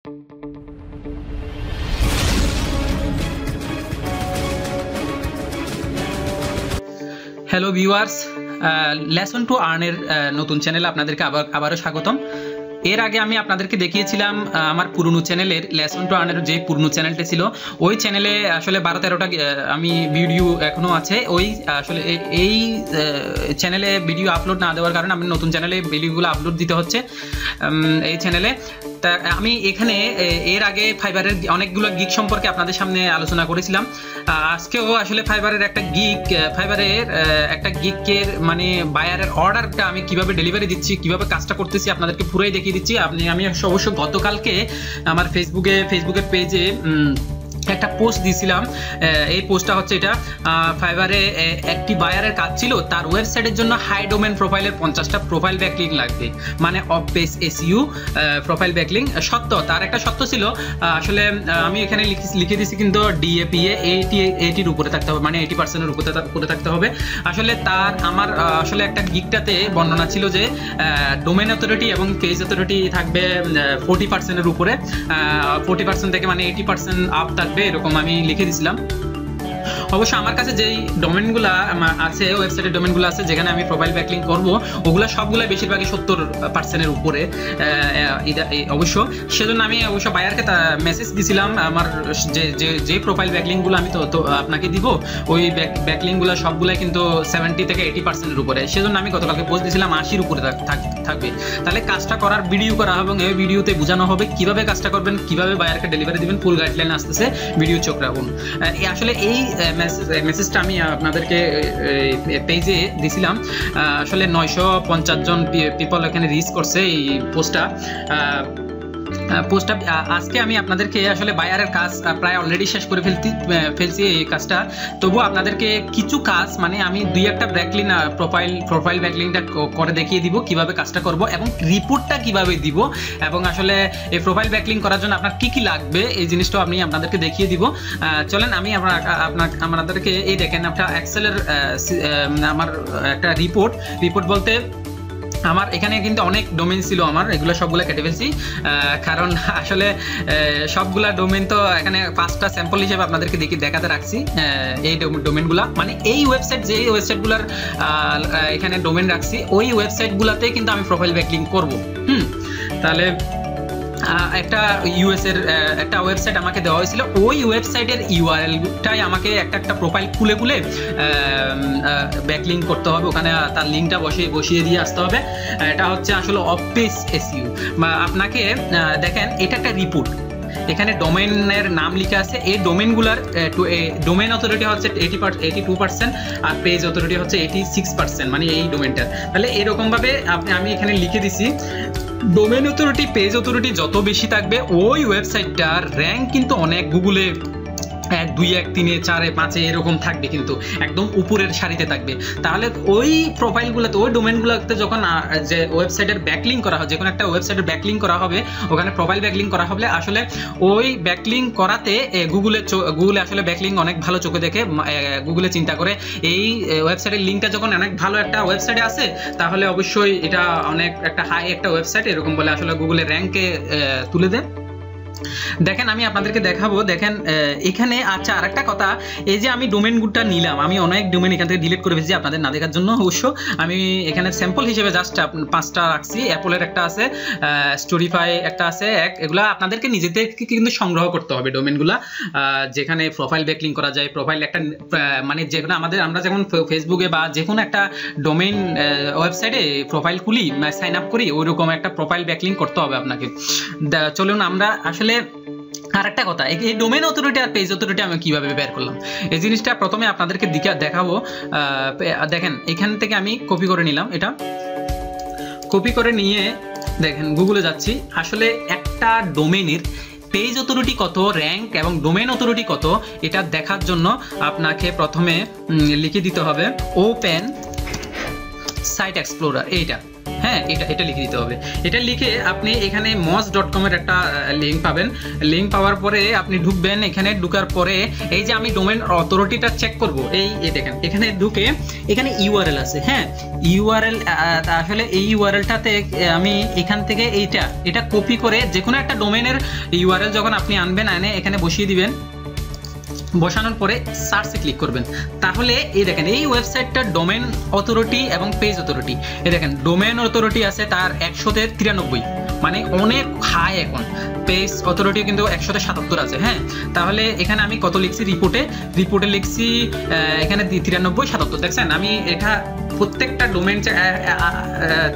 Hello viewers, lesson two আর্নের নতুন চ্যানেলে আপনাদেরকে আবারও স্বাগতম। এর আগে আমি আপনাদেরকে দেখিয়েছিলাম আমার পুরনো চ্যানেলের লেসন টু আর্নের যে পুরনো চ্যানেলটা ছিল, ওই চ্যানেলে আসলে 12-13টা আমি ভিডিও এখনও আছে। ওই আসলে এই চ্যানেলে ভিডিও আপলোড না দেওয়ার কারণে আমি নতুন চ্যানেলে ভিডিওগুলো আপলোড দিতে হচ্ছে এই চ্যানেলে। তা আমি এখানে এর আগে ফাইবারের অনেকগুলো গিগ সম্পর্কে আপনাদের সামনে আলোচনা করেছিলাম। আজকেও আসলে ফাইবারের একটা গিগের মানে বায়ারের অর্ডারটা আমি কিভাবে ডেলিভারি দিচ্ছি, কিভাবে কাজটা করতেছি আপনাদেরকে পুরোই দেখিয়ে দিচ্ছি। আমি অবশ্য গতকালকে আমার ফেসবুকের পেজে একটা পোস্ট দিয়েছিলাম। এই পোস্টটা হচ্ছে এটা, ফাইবারে একটি বায়ারের কাজ ছিল, তার ওয়েবসাইটের জন্য হাই ডোমেন প্রোফাইলের 50টা প্রোফাইল ব্যাকলিং লাগবে, মানে of page SU profile backlink. তার একটা সত্য ছিল, আসলে আমি এখানে লিখে দিয়েছি কিন্তু ডিএপিএ 80-এর উপরে থাকতে হবে, মানে 80%-এর উপরে থাকতে হবে। আসলে আমার আসলে একটা গিগটাতে বর্ণনা ছিল যে ডোমেন অথরিটি এবং পেজ অথরিটি থাকবে 40%-এর উপরে, 40% থেকে মানে 80% আপ থাকবে, এরকম আমি লিখে দিয়েছিলাম। অবশ্য আমার কাছে যেই ডোমেনগুলো আছে, ওয়েবসাইটের ডোমেনগুলো আছে যেখানে আমি প্রোফাইল ব্যাকলিং করব, ওগুলো সবগুলো বেশিরভাগই 70%-এর উপরে অবশ্য। সেজন্য আমি অবশ্য বায়ারকে মেসেজ দিছিলাম, আমার যে প্রোফাইল ব্যাকলিংগুলো আমি তো আপনাকে দিব, ওই ব্যাকলিংগুলো সবগুলাই কিন্তু 70 থেকে 80%-এর উপরে। সেজন্য আমি গতকালকে পোস্ট দিয়েছিলাম 80-র উপরে থাকবে। তাহলে কাজটা করার ভিডিও করা হবে এবং এই ভিডিওতে বোঝানো হবে কিভাবে কাজটা করবেন, কিভাবে বায়ারকে ডেলিভারি দিবেন, ফুল গাইডলাইন আসতেছে, ভিডিও চোখ রাখুন। আসলে এই মেসেজটা আমি আপনাদেরকে পেজে দিছিলাম। আসলে 950 জন পিপল এখানে রিচ করছে এই পোস্টটা। আজকে আমি আপনাদেরকে আসলে বায়ারের কাজ প্রায় অলরেডি শেষ করে ফেলছি এই কাজটা। তবুও আপনাদেরকে কিছু কাজ, মানে আমি 2-1টা ব্যাকলিং প্রোফাইল ব্যাকলিংটা করে দেখিয়ে দিব কিভাবে কাজটা করব এবং রিপোর্টটা কিভাবে দিব, এবং আসলে এই প্রোফাইল ব্যাকলিং করার জন্য আপনার কি লাগবে এই জিনিসটাও আমি আপনাদেরকে দেখিয়ে দিব। চলেন আমি আপনাদেরকে এই দেখেন একটা এক্সেলের আমার একটা রিপোর্ট বলতে আমার এখানে কিন্তু অনেক ডোমেন ছিল, আমার এগুলো সবগুলো কেটে ফেলছি, কারণ আসলে সবগুলা ডোমেন তো এখানে 5টা স্যাম্পল হিসেবে আপনাদেরকে দেখাতে রাখছি। এই ডোমেনগুলা মানে এই ওয়েবসাইটগুলোর এখানে ডোমেন রাখছি, ওই ওয়েবসাইটগুলোতেই কিন্তু আমি প্রোফাইল ব্যাকলিং করব। তাহলে একটা ইউএসের একটা ওয়েবসাইট আমাকে দেওয়া হয়েছিল, ওই ওয়েবসাইটের ইউআরএলটাই আমাকে একটা প্রোফাইল খুলে ব্যাকলিং করতে হবে, ওখানে তার লিঙ্কটা বসিয়ে দিয়ে আসতে হবে। এটা হচ্ছে আসলে অফ পেজ এসইউ। বা আপনাকে দেখেন, এটা একটা রিপোর্ট, এখানে ডোমেনের নাম লিখা আছে। এই ডোমেনগুলার ডোমেন অথরিটি হচ্ছে 82% আর পেজ অথরিটি হচ্ছে 86%, মানে এই ডোমেনটা। তাহলে এরকমভাবে আমি এখানে লিখে দিছি, ডোমেন অথরিটি পেজ অথরিটি যত বেশি থাকবে, ওই ওয়েবসাইটটার র্যাঙ্ক কিন্তু অনেক গুগলে 1, 2, 1, 3, 4, 5 এরকম থাকবে, কিন্তু একদম উপরের সারিতে থাকবে। তাহলে ওই প্রোফাইলগুলোতে, ওই ডোমেনগুলোতে যখন যে ওয়েবসাইটের ব্যাকলিং করা হয়, যে কোনো একটা ওয়েবসাইটের ব্যাকলিং করা হবে, ওখানে প্রোফাইল ব্যাকলিং করা হবে, আসলে ওই ব্যাকলিং করাতে গুগলে আসলে ব্যাকলিং অনেক ভালো চোখে দেখে, গুগলে চিন্তা করে এই ওয়েবসাইটের লিঙ্কটা যখন অনেক ভালো একটা ওয়েবসাইটে আছে, তাহলে অবশ্যই এটা অনেক একটা হাই একটা ওয়েবসাইট, এরকম বলে আসলে গুগলের র্যাঙ্কে তুলে দেয়। দেখেন আমি আপনাদেরকে দেখাবো, দেখেন এখানে। আচ্ছা, আরেকটা কথা, এই যে আমি ডোমেনগুলোটা নিলাম, আমি অনেক ডোমেন এখান থেকে ডিলিট করে ফেলছি আপনাদের না দেখার জন্য। অবশ্য আমি এখানে স্যাম্পল হিসেবে জাস্ট 5টা রাখছি। অ্যাপলের একটা আছে, স্টোরিফাই একটা আছে, এগুলা আপনাদেরকে নিজেদের কিন্তু সংগ্রহ করতে হবে ডোমেনগুলা, যেখানে প্রোফাইল ব্যাকলিং করা যায়। প্রোফাইল একটা মানে যেখানে আমরা যেমন ফেসবুকে বা যে কোনো একটা ডোমেন ওয়েবসাইটে প্রোফাইল খুলি, সাইন আপ করি, ওইরকম একটা প্রোফাইল ব্যাকলিং করতে হবে আপনাকে। চলুন আমরা আসলে আরেকটা কথা, এই ডোমেন অথরিটি আর পেজ অথরিটি আমি কিভাবে বের করলাম, এই জিনিসটা প্রথমে আপনাদেরকে দেখাবো। দেখেন এখান থেকে আমি কপি করে নিলাম, এটা কপি করে নিয়ে দেখেন গুগলে যাচ্ছি। আসলে একটা ডোমেনের পেজ অথরিটি কত, র্যাঙ্ক এবং ডোমেন অথরিটি কত, এটা দেখার জন্য আপনাকে প্রথমে লিখে দিতে হবে ওপেন সাইট এক্সপ্লোরার, এইটা। হ্যাঁ, এটা লিখে দিতে হবে। এটা লিখে আপনি এখানে moz.com এর একটা লিঙ্ক পাবেন। লিঙ্ক পাওয়ার পরে আপনি ঢুকবেন। এখানে ঢুকার পরে এই যে আমি ডোমেন অথরিটিটা চেক করব, এই দেখেন এখানে ঢুকে এখানে ইউআরএল আছে। হ্যাঁ, ইউআরএল আসলে এই ইউআরএলটাতে আমি এখান থেকে এটা কপি করে যে কোনো একটা ডোমেনের ইউআরএল যখন আপনি আনবেন, এনে এখানে বসিয়ে দিবেন। বসানোর পরে সার্চে ক্লিক করবেন। তাহলে এই দেখেন এই ওয়েবসাইটটার ডোমেন অথরিটি এবং পেজ অথরিটি, এই দেখেন ডোমেন অথরিটি আছে তার 193, মানে অনেক হাই। এখন পেজ অথরিটি কিন্তু 177 আছে। হ্যাঁ, তাহলে এখানে আমি কত লিখছি, রিপোর্টে লিখছি এখানে 93, 77। দেখছেন আমি এটা প্রত্যেকটা ডোমেন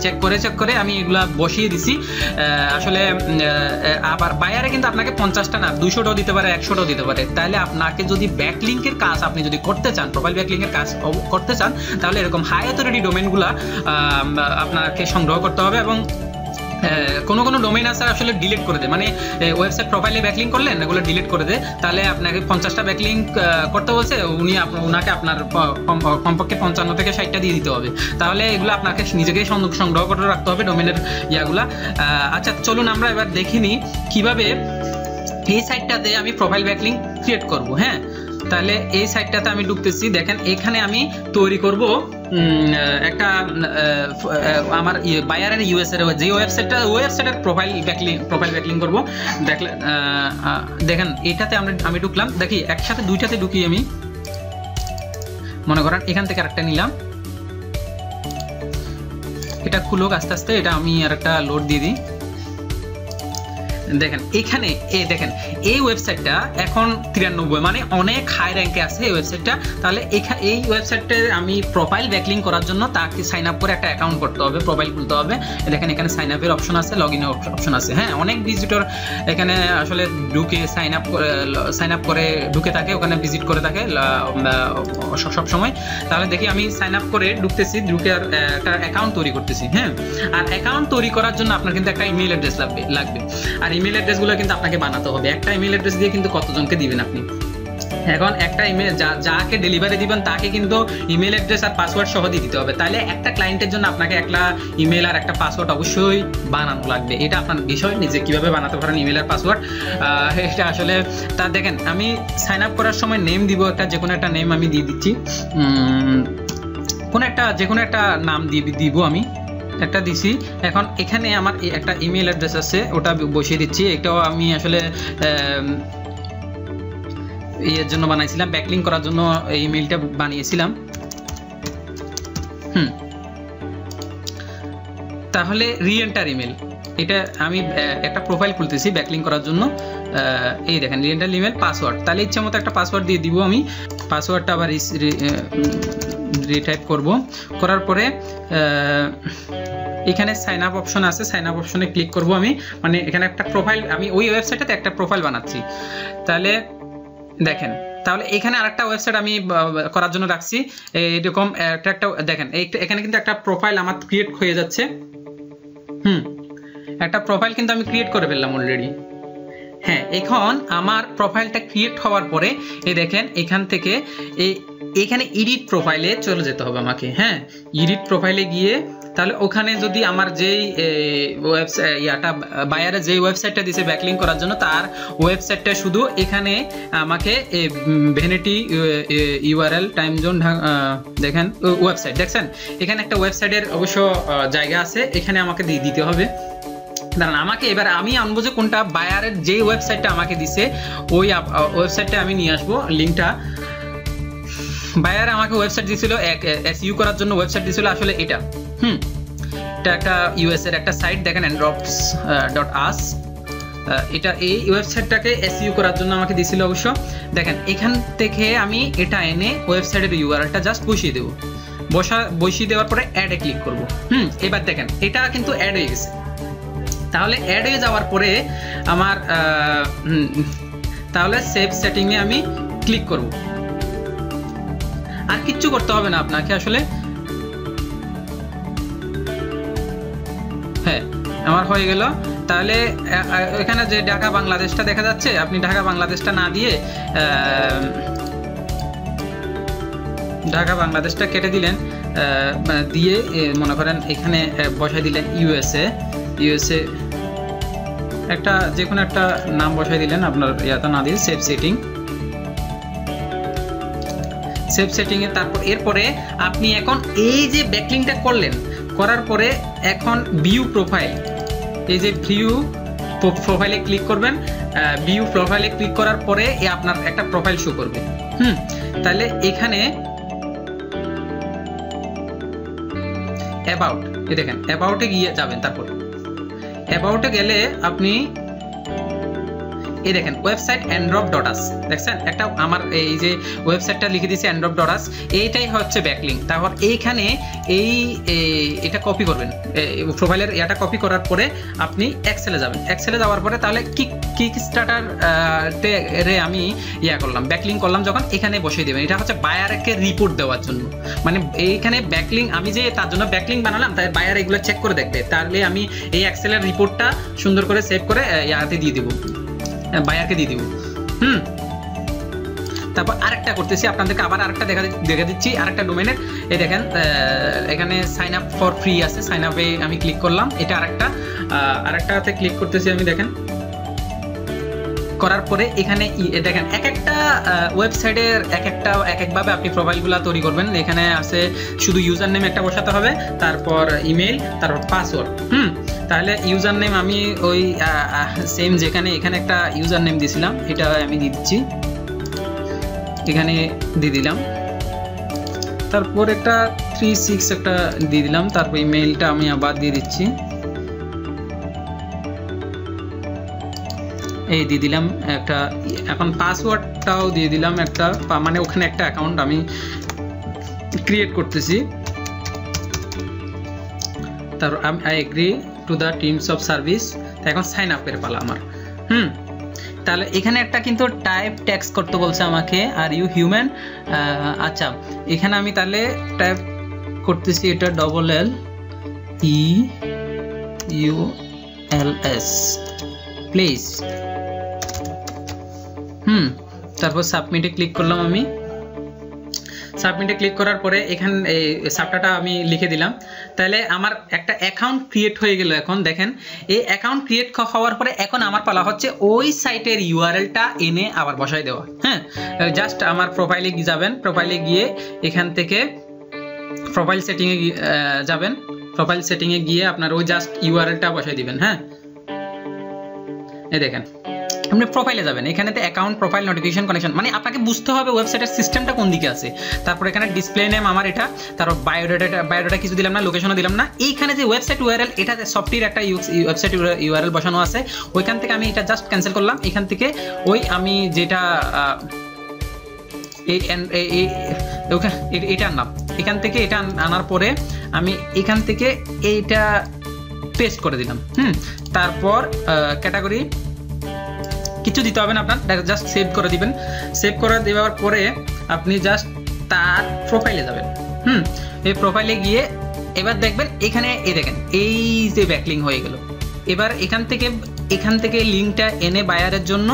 চেক করে আমি এগুলা বসিয়ে দিছি। আসলে আবার বায়ারে কিন্তু আপনাকে 50টা না 200টাও দিতে পারে, 100টাও দিতে পারে। তাহলে আপনাকে যদি ব্যাকলিংকের কাজ আপনি যদি করতে চান, প্রোফাইল ব্যাকলিংকের কাজ করতে চান, তাহলে এরকম হাই অথরিটি ডোমেনগুলা আপনাকে সংগ্রহ করতে হবে। এবং কোনো ডোমেইন আছে আসলে ডিলিট করে দেয়, মানে ওয়েবসাইট প্রোফাইলে ব্যাকলিং করলেন এগুলো ডিলিট করে দেয়। তাহলে আপনাকে 50টা ব্যাকলিং করতে বলছে, ওনাকে আপনার কমপক্ষে 55 থেকে 60টা দিয়ে দিতে হবে। তাহলে এগুলো আপনাকে নিজেকেই সংগ্রহ করে রাখতে হবে ডোমেনের ইয়াগুলা। আচ্ছা, চলুন আমরা এবার দেখিনি কিভাবে এই সাইটটাতে আমি প্রোফাইল ব্যাকলিং ক্রিয়েট করব। হ্যাঁ, তাহলে এই সাইটটাতে আমি ঢুকতেছি। দেখেন এখানে আমি তৈরি করব একটা আমার বায়ারের ইউএস এর যে ওয়েবসাইটের প্রোফাইল ব্যাকলিং করব। দেখেন এটাতে আমি ঢুকলাম। দেখি একসাথে দুইটাতে ঢুকি আমি। মনে করেন এখান থেকে আরেকটা নিলাম, এটা খুলুক আস্তে আস্তে। এটা আমি আরেকটা লোড দিয়ে দিই। দেখেন এখানে দেখেন এই ওয়েবসাইটটা এখন 93, মানে অনেক হাই র্যাঙ্কে আছে এই ওয়েবসাইটটা। তাহলে এই ওয়েবসাইটে আমি প্রোফাইল ব্যাকলিং করার জন্য তাকে সাইন আপ করে একটা অ্যাকাউন্ট করতে হবে, প্রোফাইল খুলতে হবে। দেখেন এখানে সাইন আপের অপশন আছে, লগ ইনের অপশন আছে। হ্যাঁ, অনেক ভিজিটর এখানে আসলে ঢুকে সাইন আপ করে ঢুকে থাকে, ওখানে ভিজিট করে থাকে সব সময়। তাহলে দেখি আমি সাইন আপ করে ঢুকতেছি, ঢুকে আর একটা অ্যাকাউন্ট তৈরি করতেছি। হ্যাঁ, আর অ্যাকাউন্ট তৈরি করার জন্য আপনার কিন্তু একটা ইমেল অ্যাড্রেস লাগবে। আর ইমেল অ্যাড্রেসগুলো কিন্তু আপনাকে বানাতে হবে। একটা ইমেল অ্যাড্রেস দিয়ে কিন্তু কতজনকে দিবেন আপনি? এখন একটা ইমেল যাকে ডেলিভারি দিবেন তাকে কিন্তু ইমেল অ্যাড্রেস আর পাসওয়ার্ড সহ দিয়ে দিতে হবে। তাহলে একটা ক্লায়েন্টের জন্য আপনাকে একটা ইমেল আর একটা পাসওয়ার্ড অবশ্যই বানানো লাগবে। এটা আপনার বিষয়, নিজে কিভাবে বানাতে পারেন ইমেল আর পাসওয়ার্ড, এটা আসলে। তা দেখেন আমি সাইন আপ করার সময় নেম দিব, যে কোনো একটা নেম আমি দিয়ে দিচ্ছি। যে কোনো একটা নাম দিব আমি, একটা দিছি। এখন এখানে আমার একটা ইমেল অ্যাড্রেস আছে, ওটা বসিয়ে দিচ্ছি। এটাও আমি আসলে এর জন্য বানাইছিলাম, ব্যাকলিং করার জন্য এই ইমেলটা বানিয়েছিলাম। তাহলে রিএন্টার ইমেল, এটা আমি একটা প্রোফাইল খুলতেছি ব্যাকলিং করার জন্য। এই দেখেন রিএন্টার ইমেল, পাসওয়ার্ড। তাহলে ইচ্ছা মতো একটা পাসওয়ার্ড দিয়ে দিব আমি। পাসওয়ার্ডটা আবার রিটাইপ করব। করার পরে এখানে সাইন আপ অপশন আছে, সাইন আপ অপশনে ক্লিক করব আমি। মানে এখানে একটা প্রোফাইল, আমি ওই ওয়েবসাইটটাতে একটা প্রোফাইল বানাচ্ছি। তাহলে দেখেন, তাহলে এখানে আরেকটা ওয়েবসাইট আমি করার জন্য রাখছি এরকম একটা। দেখেন এখানে কিন্তু একটা প্রোফাইল আমার ক্রিয়েট হয়ে যাচ্ছে। একটা প্রোফাইল কিন্তু আমি ক্রিয়েট করে ফেললাম অলরেডি। হ্যাঁ, এখন আমার প্রোফাইলটা ক্রিয়েট হওয়ার পরে এই দেখেন এখান থেকে এখানে এডিট প্রোফাইলে চলে যেতে হবে আমাকে। হ্যাঁ, এডিট প্রোফাইলে গিয়ে তাহলে ওখানে যদি আমার যেই ওয়েবসাইট বায়ারে যে ওয়েবসাইটটা দিয়েছে ব্যাকলিং করার জন্য তার ওয়েবসাইটটা শুধু এখানে আমাকে ভ্যানিটি ইউআরএল টাইম জোন দেখেন ওয়েবসাইট দেখছেন এখানে একটা ওয়েবসাইটের অবশ্য জায়গা আছে, এখানে আমাকে দিয়ে দিতে হবে। দাঁড়ান, আমাকে এবার আমি আনবো যে কোনটা বায়ারের যে ওয়েবসাইটটা আমাকে দিছে ওই ওয়েবসাইটটা আমি নিয়ে আসবো লিঙ্কটা। বায়ার আমাকে ওয়েবসাইট দিয়েছিল এসইউ করার জন্য, ওয়েবসাইট দিয়েছিল আসলে এটা। এটা একটা ইউএস এর একটা সাইট, দেখেন androps.us। এটা এই ওয়েবসাইটটাকে এসইউ করার জন্য আমাকে দিয়েছিল অবশ্য। দেখেন এখান থেকে আমি এটা এনে ওয়েবসাইটের ইউআরএলটা জাস্ট বসিয়ে দেবো। বসিয়ে দেওয়ার পরে অ্যাডে ক্লিক করব। এবার দেখেন এটা কিন্তু অ্যাড হয়ে গেছে। তাহলে অ্যাড হয়ে যাওয়ার পরে আমার তাহলে সেভ সেটিংয়ে আমি ক্লিক করব। আর কিচ্ছু করতে হবে না আপনাকে আসলে। হ্যাঁ, আমার হয়ে গেল। তাহলে এখানে যে ঢাকা বাংলাদেশটা দেখা যাচ্ছে, আপনি ঢাকা বাংলাদেশটা না দিয়ে ঢাকা বাংলাদেশটা কেটে দিলেন। দিয়ে মনে করেন এখানে বসাই দিলেন ইউএসএ একটা যে কোনো একটা নাম বসাই দিলেন আপনার ইয়াটা না দিয়ে সেভ সেটিংয়ে। তারপর এরপরে আপনি এখন এই যে ব্যাকলিংটা করলেন, করার পরে এখন ভিউ প্রোফাইল, এই যে ভিউ প্রোফাইলে ক্লিক করবেন। ভিউ প্রোফাইলে ক্লিক করার পরে আপনার একটা প্রোফাইল শো করবে। তাহলে এখানে অ্যাবাউট, এই দেখেন অ্যাবাউটে গিয়ে যাবেন। তারপর অ্যাবাউটে গেলে আপনি এই দেখেন ওয়েবসাইট androp.us দেখছেন, একটা আমার এই যে ওয়েবসাইটটা লিখে দিয়েছি androp.us, এইটাই হচ্ছে ব্যাকলিং। তারপর এইখানে এটা কপি করবেন, প্রোফাইলের এটা কপি করার পরে আপনি এক্সেলে যাবেন। এক্সেলে যাওয়ার পরে তাহলে কিকস্টার্টার রে আমি করলাম, ব্যাকলিং করলাম, যখন এখানে বসিয়ে দেবেন। এটা হচ্ছে বায়ারকে রিপোর্ট দেওয়ার জন্য, মানে এইখানে ব্যাকলিং আমি যে তার জন্য ব্যাকলিং বানালাম, তাই বায়ার এগুলো চেক করে দেখবে। তাহলে আমি এই এক্সেলের রিপোর্টটা সুন্দর করে সেভ করে ইয়াতে দিয়ে দিব, বায়ারকে দিয়ে দিব। তারপর আরেকটা করতেছি আপনাদেরকে, আবার আরেকটা দেখা দিচ্ছি আরেকটা ডোমেনের। এই দেখেন এখানে সাইন আপ ফর ফ্রি আছে, সাইন আপে আমি ক্লিক করলাম। এটা আরেকটাতে ক্লিক করতেছি আমি, দেখেন করার পরে এখানে দেখেন এক একটা ওয়েবসাইটের একভাবে আপনি প্রোফাইলগুলো তৈরি করবেন। এখানে আছে শুধু ইউজার নেম একটা বসাতে হবে, তারপর ইমেল, তারপর পাসওয়ার্ড। তাহলে ইউজার নেম আমি ওই সেম যেখানে এখানে একটা ইউজার নেম দিয়েছিলাম, এটা আমি দিয়ে দিচ্ছি, এখানে দিয়ে দিলাম। তারপর একটা 36 একটা দিয়ে দিলাম। তারপর ইমেলটা আমি আবার দিয়ে দিচ্ছি, এই দিয়ে দিলাম একটা। এখন পাসওয়ার্ডটাও দিয়ে দিলাম একটা, মানে ওখানে একটা অ্যাকাউন্ট আমি ক্রিয়েট করতেছি। তারপর I agree to the teams of service. এখন সাইন আপের পালা আমার। তাহলে এখানে একটা কিন্তু টাইপ টেক্সট করতে বলছে আমাকে, আর ইউ হিউম্যান। আচ্ছা এখানে আমি তাহলে টাইপ করতেছি, এটা EULS প্লিজ। তারপর সাবমিটে ক্লিক করলাম আমি। সাবমিটে ক্লিক করার পরে এখানে এই সাবটাটা আমি লিখে দিলাম। তাহলে আমার একটা অ্যাকাউন্ট ক্রিয়েট হয়ে গেল। এখন দেখেন এই অ্যাকাউন্ট ক্রিয়েট হওয়ার পরে এখন আমার পালা হচ্ছে ওই সাইটের ইউআরএলটা এনে আবার বসাই দেওয়া। জাস্ট আমার প্রোফাইলে যাবেন, প্রোফাইলে গিয়ে এখান থেকে প্রোফাইল সেটিংয়ে যাবেন। প্রোফাইল সেটিংয়ে গিয়ে আপনার ওই জাস্ট ইউআরএলটা বসাই দিবেন। এই দেখেন আপনি প্রোফাইলে যাবেন, এখানেতে অ্যাকাউন্ট, প্রোফাইল, নোটিফিকেশন, কানেকশন, মানে আপনাকে বুঝতে হবে ওয়েবসাইটের সিস্টেমটা কোন দিকে আছে। তারপর এখানে ডিসপ্লে নেম আমার এটা, তারপর বায়োডাটা কিছু দিলাম না, লোকেশনও দিলাম না। এইখানে যে ওয়েবসাইট ইউআরএল, এটা সফটওয়্যার একটা ওয়েবসাইট ইউআরএল বসানো আছে, ওইখান থেকে আমি এটা জাস্ট ক্যান্সেল করলাম। এখান থেকে ওই আমি যেটা এটা আনলাম, এখান থেকে এটা আনার পরে আমি এখান থেকে এইটা পেস্ট করে দিলাম। তারপর ক্যাটাগরি কিছু দিতে হবে না, আপনার জাস্ট সেভ করে দিবেন। সেভ করে দেওয়ার পরে আপনি জাস্ট তার প্রোফাইলে যাবেন। এই প্রোফাইলে গিয়ে এবার দেখবেন এখানে এই দেখেন এই যে ব্যাকলিং হয়ে গেল। এবার এখান থেকে লিঙ্কটা এনে বায়ারের জন্য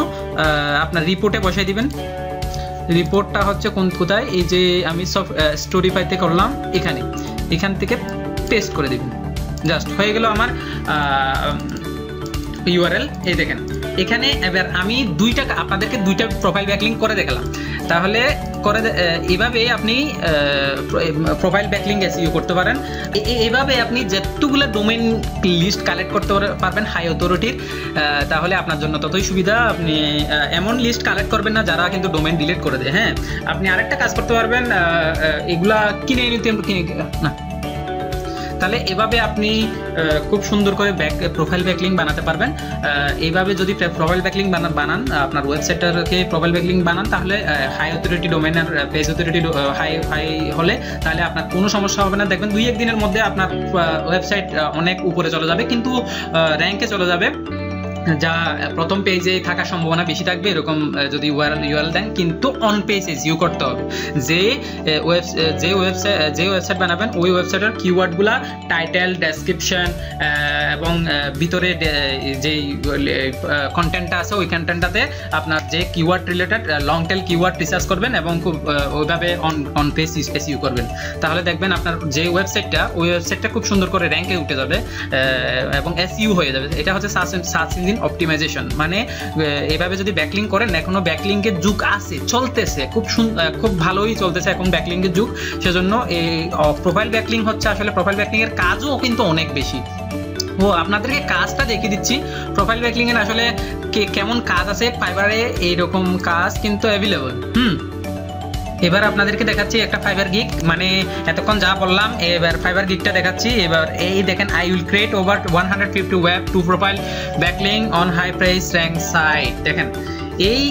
আপনার রিপোর্টে বসাই দিবেন। রিপোর্টটা হচ্ছে কোথায়, এই যে আমি সব স্টোরিফাইতে করলাম, এখান থেকে পেস্ট করে দিবেন। জাস্ট হয়ে গেল আমার ইউআরএল। এই দেখেন এখানে এবার আমি আপনাদেরকে দুইটা প্রোফাইল ব্যাকলিং করে দেখালাম। তাহলে এভাবে আপনি প্রোফাইল ব্যাকলিং এসইও করতে পারেন। এইভাবে আপনি যতগুলো ডোমেইন লিস্ট কালেক্ট করতে পারবেন হাই অথরিটির, তাহলে আপনার জন্য ততই সুবিধা। আপনি এমন লিস্ট কালেক্ট করবেন না যারা কিন্তু ডোমেইন ডিলিট করে দেয়। আপনি আরেকটা কাজ করতে পারবেন, এগুলা কিনে নিতে না। তাহলে এভাবে আপনি খুব সুন্দর করে প্রোফাইল ব্যাকলিং বানাতে পারবেন। এইভাবে যদি প্রোফাইল ব্যাকলিং বানান আপনার ওয়েবসাইটটাকে প্রোফাইল ব্যাকলিং বানান, তাহলে হাই অথরিটি ডোমেইনের পেজ অথরিটি হাই হলে তাহলে আপনার কোনো সমস্যা হবে না। দেখবেন 2-1 দিনের মধ্যে আপনার ওয়েবসাইট অনেক উপরে চলে যাবে, কিন্তু র্যাঙ্কে চলে যাবে। যা প্রথম পেজে থাকার সম্ভাবনা বেশি থাকবে এরকম যদি ইউআরএল দেন, কিন্তু অন পেজ এসইও করতে হবে। যে ওয়েবসাইট বানাবেন ওই ওয়েবসাইটের কিওয়ার্ডগুলা টাইটেল, ডেসক্রিপশন এবং ভিতরে যে কন্টেন্টটা আছে ওই কন্টেন্টটাতে আপনার যে keyword related long tail keyword research করবেন এবং খুব ওইভাবে অন পেজ এসইও করবেন। তাহলে দেখবেন আপনার যে ওই ওয়েবসাইটটা খুব সুন্দর করে র্যাঙ্কে উঠে যাবে এবং এসইও হয়ে যাবে। এটা হচ্ছে সার্চ ইঞ্জিন অপটিমাইজেশন। মানে এভাবে যদি ব্যাকলিঙ্ক করেন, এখনো ব্যাকলিঙ্কের যুগ আছে, চলতেছে, খুব ভালোই চলতেছে এখন ব্যাকলিঙ্কের যুগ। সেজন্য এই প্রোফাইল ব্যাকলিঙ্ক হচ্ছে আসলে প্রোফাইল ব্যাকলিঙ্কের কাজও কিন্তু অনেক বেশি। আপনাদেরকে কাজটা দেখিয়ে দিচ্ছি প্রোফাইল ব্যাকলিঙ্কের আসলে কেমন কাজ আছে। ফাইবারে এইরকম কাজ কিন্তু অ্যাভেলেবল। এবার আপনাদেরকে দেখাচ্ছি একটা ফাইবার গিগ, মানে এতক্ষণ যা বললাম এবার ফাইবার গিগটা দেখাচ্ছি। এবার এই দেখেন, I will create over 150 web two profile backlink on high price rank site. দেখেন এই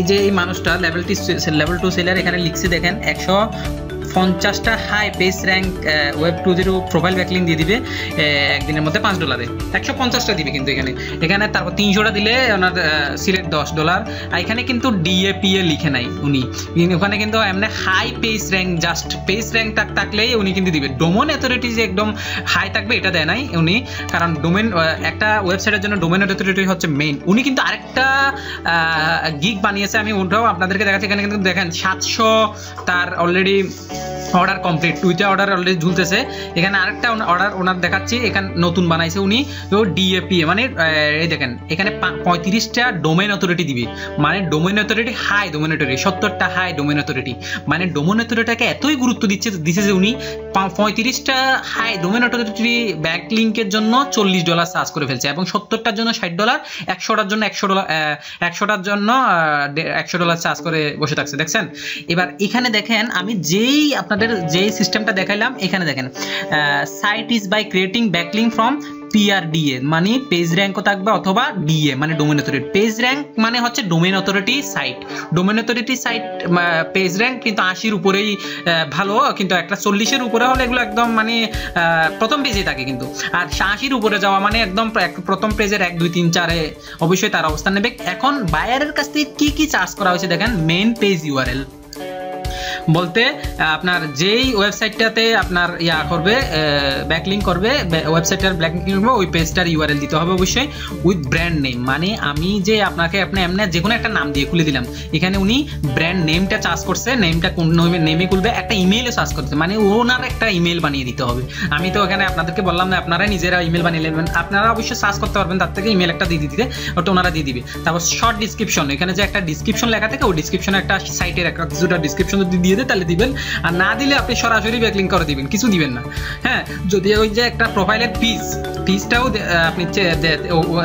যে মানুষটা লেভেল 2 সেলার এখানে লিখছে, দেখেন 150টা high page rank web 2.0 profile backlink দিয়ে দিবে একদিনের মধ্যে $5। 150টা দিবে কিন্তু এখানে তারপর 300টা দিলে ওনার সিলেক্ট $10। আর এখানে কিন্তু ডিএপিএ লিখে নাই উনি, ওখানে কিন্তু এমনি high page rank, just page rank থাকলেই উনি কিন্তু দিবে। ডোমেন অথরিটি যে একদম হাই থাকবে এটা দেয় নাই উনি, কারণ ডোমেন একটা ওয়েবসাইটের জন্য ডোমেন অথরিটি হচ্ছে মেইন। উনি কিন্তু আরেকটা গিগ বানিয়েছে, আমি ওটাও আপনাদেরকে দেখাচ্ছি। এখানে কিন্তু দেখেন 700 তার already order complete, Twitter order already ঝুলতেছে। এখানে আরেকটা অর্ডার ওনার দেখাচ্ছি, এখানে নতুন বানাইছে উনি ডিএপিএ, মানে এই দেখেন এখানে 35টা ডোমেন অথরিটি দিবে। মানে domain authority high, domain authority 70টা হাই ডোমেন অথরিটি, মানে ডোমেন অথরিটিকে এতই গুরুত্ব দিচ্ছে যে উনি 35টা হাই ডোমেন অথরিটি ব্যাকলিঙ্কের জন্য $40 চার্জ করে ফেলছে এবং 70টার জন্য $60, 100টার জন্য $100টার জন্য $100 চার্জ করে বসে থাকছে। দেখছেন? এবার এখানে দেখেন আমি আপনাদের যে সিস্টেমটা দেখাইলাম, এখানে দেখেন site is by creating backlink from PRDA, মানে পেজ র্যাঙ্কও থাকবে অথবা ডিএ মানে ডোমেন অথরিটি। পেজ র্যাঙ্ক মানে হচ্ছে domain authority site. Domain authority site page rank কিন্তু 80-র উপরেই ভালো, কিন্তু একটা 40-এর উপরে হলে এগুলো একদম মানে প্রথম পেজে থাকে কিন্তু। আর 80-র উপরে যাওয়া মানে একদম প্রথম পেজের 1, 2, 3, 4-এ অবশ্যই তার অবস্থান নেবে। এখন বায়ারের কাছ থেকে কি চার্জ করা হয়েছে দেখেন, মেইন পেজ ইউআরএল বলতে আপনার যেই ওয়েবসাইটটাতে আপনার করবে ব্যাকলিঙ্ক করবে, ওয়েবসাইটটার ব্যাকলিঙ্ক করবে ওই পেজটার ইউআরএল দিতে হবে অবশ্যই উইথ ব্র্যান্ড নেম। মানে আমি যে আপনি এমনি যে কোনো একটা নাম দিয়ে খুলে দিলাম, এখানে উনি ব্র্যান্ড নেমটা চার্জ করছে, নেমটা কোন নেমে খুলবে, একটা ইমেইলে চার্জ করছে, মানে ওনার একটা ইমেল বানিয়ে দিতে হবে। আমি তো এখানে আপনাদেরকে বললাম না, আপনারা নিজেরা ইমেল বানিয়ে নেবেন, আপনারা অবশ্যই সার্চ করতে পারবেন, তার থেকে ইমেল একটা দিয়ে দিতে ওটা ওনারা দিয়ে দিবে। তারপর শর্ট ডিসক্রিপশন, এখানে যে একটা ডিসক্রিপশন লেখা থাকে ওই ডিসক্রিপশনে একটা সাইটের একটা কিছুটা ডিসক্রিপশন দিয়ে তাহলে দিবেন। আর না দিলে আপনি সরাসরি ব্যাকলিঙ্ক করে দিবেন, কিছু দিবেন না। হ্যাঁ, যদি ওই যে একটা প্রোফাইলের ফিজটাও আপনি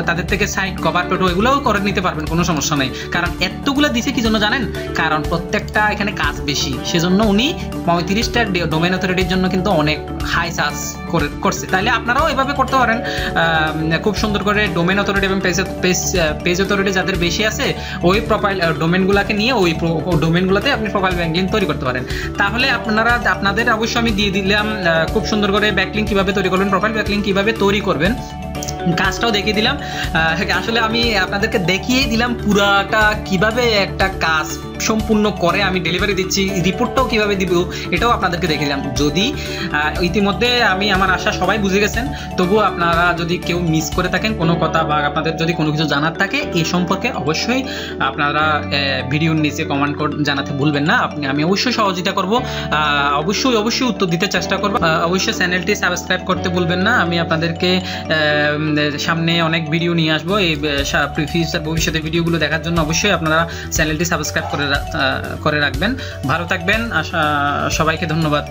তাদের থেকে সাইট কভার পেটো এগুলোও করে নিতে পারবেন, কোনো সমস্যা নেই। কারণ এতগুলো দিছে কি জন্য জানেন, কারণ প্রত্যেকটা এখানে কাজ বেশি, সেজন্য উনি 35টা ডোমেন অথরিটির জন্য কিন্তু অনেক হাই চার্জ করছে। তাহলে আপনারাও এভাবে করতে পারেন, খুব সুন্দর করে ডোমেন অথরিটি এবং পেজ অথরিটি যাদের বেশি আছে ওই প্রোফাইল ডোমেনগুলোকে নিয়ে ওই ডোমেনগুলোতে আপনি প্রোফাইল ব্যাকলিঙ্ক তৈরি করতে পারেন। তাহলে আপনাদের অবশ্যই আমি দিয়ে দিলাম খুব সুন্দর করে ব্যাকলিঙ্ক কিভাবে তৈরি করবেন, প্রোফাইল ব্যাকলিঙ্ক কিভাবে তৈরি করবেন, কাজটাও দেখিয়ে দিলাম। আসলে আমি আপনাদেরকে দেখিয়ে দিলাম পুরাটা কিভাবে একটা কাজ সম্পূর্ণ করে আমি ডেলিভারি দিচ্ছি, রিপোর্টটাও কিভাবে দিব এটাও আপনাদেরকে দেখিয়ে দিলাম। যদি ইতিমধ্যে আমার আশা সবাই বুঝে গেছেন, তবুও আপনারা যদি কেউ মিস করে থাকেন কোনো কথা বা আপনাদের যদি কোনো কিছু জানার থাকে এই সম্পর্কে অবশ্যই আপনারা ভিডিওর নিচে কমেন্ট জানাতে ভুলবেন না। আমি অবশ্যই সহযোগিতা করব, অবশ্যই উত্তর দিতে চেষ্টা করব। অবশ্যই চ্যানেলটি সাবস্ক্রাইব করতে ভুলবেন না। আমি আপনাদেরকে সামনে অনেক ভিডিও নিয়ে আসবো, এই ভবিষ্যতে ভিডিওগুলো দেখার জন্য অবশ্যই আপনারা চ্যানেলটি সাবস্ক্রাইব করে রাখবেন। ভালো থাকবেন, সবাইকে ধন্যবাদ।